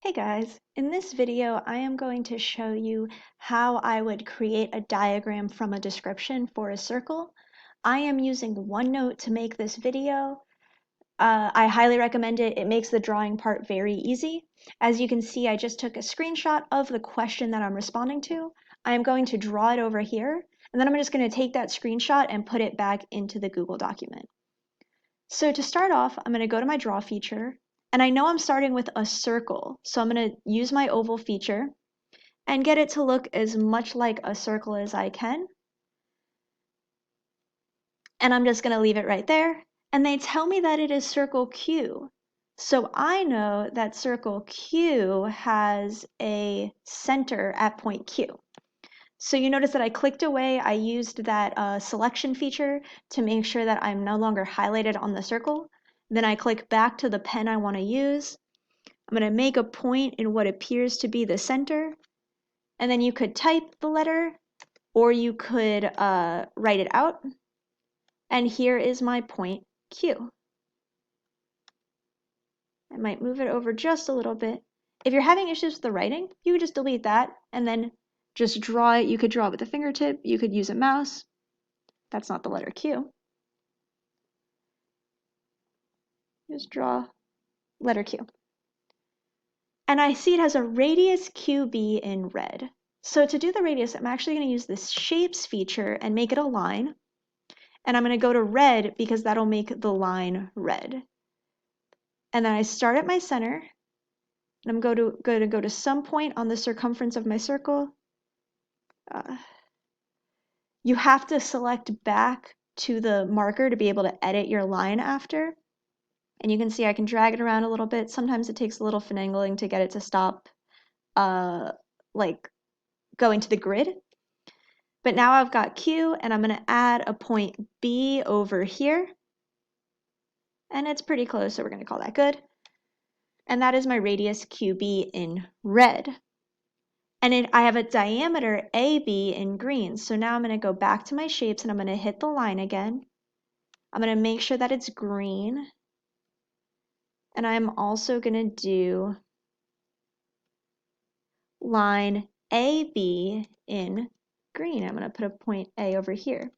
Hey guys, in this video I am going to show you how I would create a diagram from a description for a circle. I am using OneNote to make this video. I highly recommend it. It makes the drawing part very easy. As you can see, I just took a screenshot of the question that I'm responding to. I am going to draw it over here, and then I'm just going to take that screenshot and put it back into the Google document. So to start off, I'm going to go to my draw feature, and I know I'm starting with a circle, so I'm going to use my oval feature and get it to look as much like a circle as I can. And I'm just going to leave it right there. And they tell me that it is circle Q. So I know that circle Q has a center at point Q. So you notice that I clicked away. I used that selection feature to make sure that I'm no longer highlighted on the circle. Then I click back to the pen I want to use. I'm going to make a point in what appears to be the center. And then you could type the letter or you could write it out. And here is my point Q. I might move it over just a little bit. If you're having issues with the writing, you could just delete that and then just draw it. You could draw it with a fingertip. You could use a mouse. That's not the letter Q. Just draw letter Q. And I see it has a radius QB in red. So to do the radius, I'm actually going to use this shapes feature and make it a line. And I'm going to go to red because that'll make the line red. And then I start at my center. And I'm going to go to some point on the circumference of my circle. You have to select back to the marker to be able to edit your line after. And you can see I can drag it around a little bit. Sometimes it takes a little finagling to get it to stop like going to the grid. But now I've got Q and I'm going to add a point B over here. And it's pretty close, so we're going to call that good. And that is my radius QB in red. And I have a diameter AB in green. So now I'm going to go back to my shapes and I'm going to hit the line again. I'm going to make sure that it's green. And I'm also going to do line AB in green. I'm going to put a point A over here.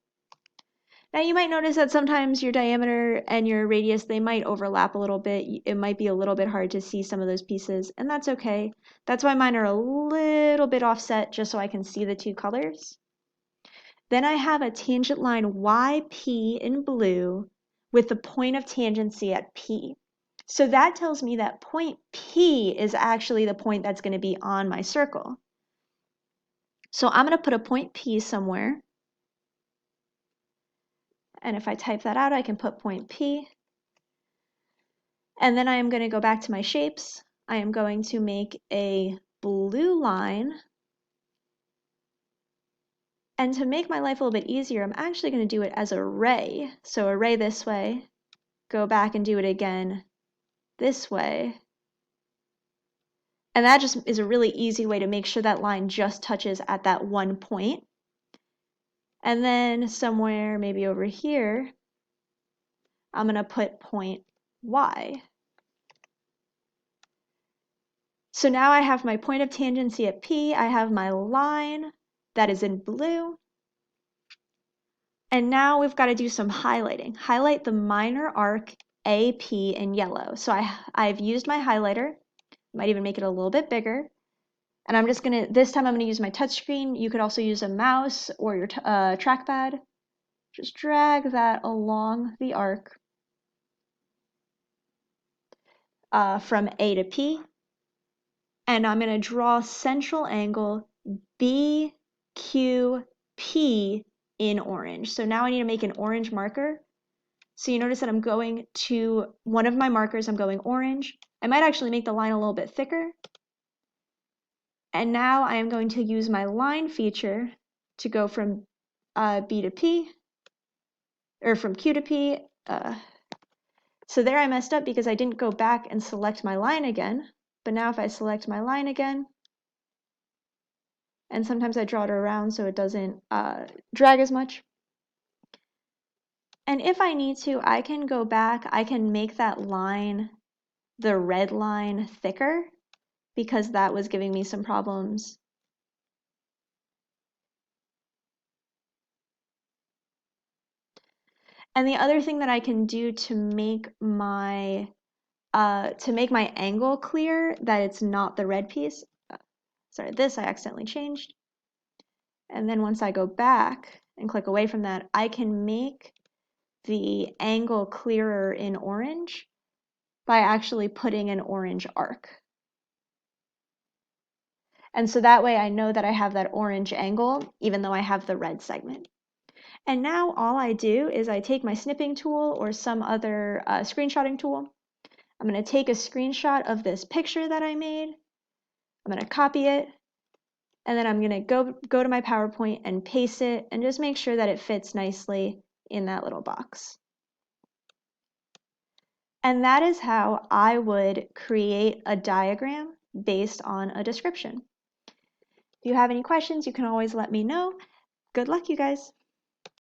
Now you might notice that sometimes your diameter and your radius, they might overlap a little bit. It might be a little bit hard to see some of those pieces, and that's okay. That's why mine are a little bit offset just so I can see the two colors. Then I have a tangent line YP in blue with the point of tangency at P. So that tells me that point P is actually the point that's going to be on my circle. So I'm going to put a point P somewhere. And if I type that out, I can put point P. And then I am going to go back to my shapes. I am going to make a blue line. And to make my life a little bit easier, I'm actually going to do it as a ray. So a ray this way, go back and do it again this way. And that just is a really easy way to make sure that line just touches at that one point. And then somewhere maybe over here, I'm going to put point Y. So now I have my point of tangency at P. I have my line that is in blue. And now we've got to do some highlighting. Highlight the minor arc AP in yellow. So I've used my highlighter. Might even make it a little bit bigger. And I'm just going to, this time I'm going to use my touchscreen. You could also use a mouse or your trackpad. Just drag that along the arc from A to P. And I'm going to draw central angle BQP in orange. So now I need to make an orange marker. So you notice that I'm going to one of my markers, I'm going orange. I might actually make the line a little bit thicker. And now I am going to use my line feature to go from B to P, or from Q to P. So there I messed up because I didn't go back and select my line again. But now if I select my line again, and sometimes I draw it around so it doesn't drag as much. And if I need to, I can go back, I can make that line, the red line, thicker. because that was giving me some problems. And the other thing that I can do to make my angle clear that it's not the red piece, sorry, this I accidentally changed. And then once I go back and click away from that, I can make the angle clearer in orange by actually putting an orange arc. And so that way I know that I have that orange angle, even though I have the red segment. And now all I do is I take my snipping tool or some other screenshotting tool. I'm going to take a screenshot of this picture that I made. I'm going to copy it, and then I'm going to go to my PowerPoint and paste it and just make sure that it fits nicely in that little box. And that is how I would create a diagram based on a description. If you have any questions, you can always let me know. Good luck, you guys.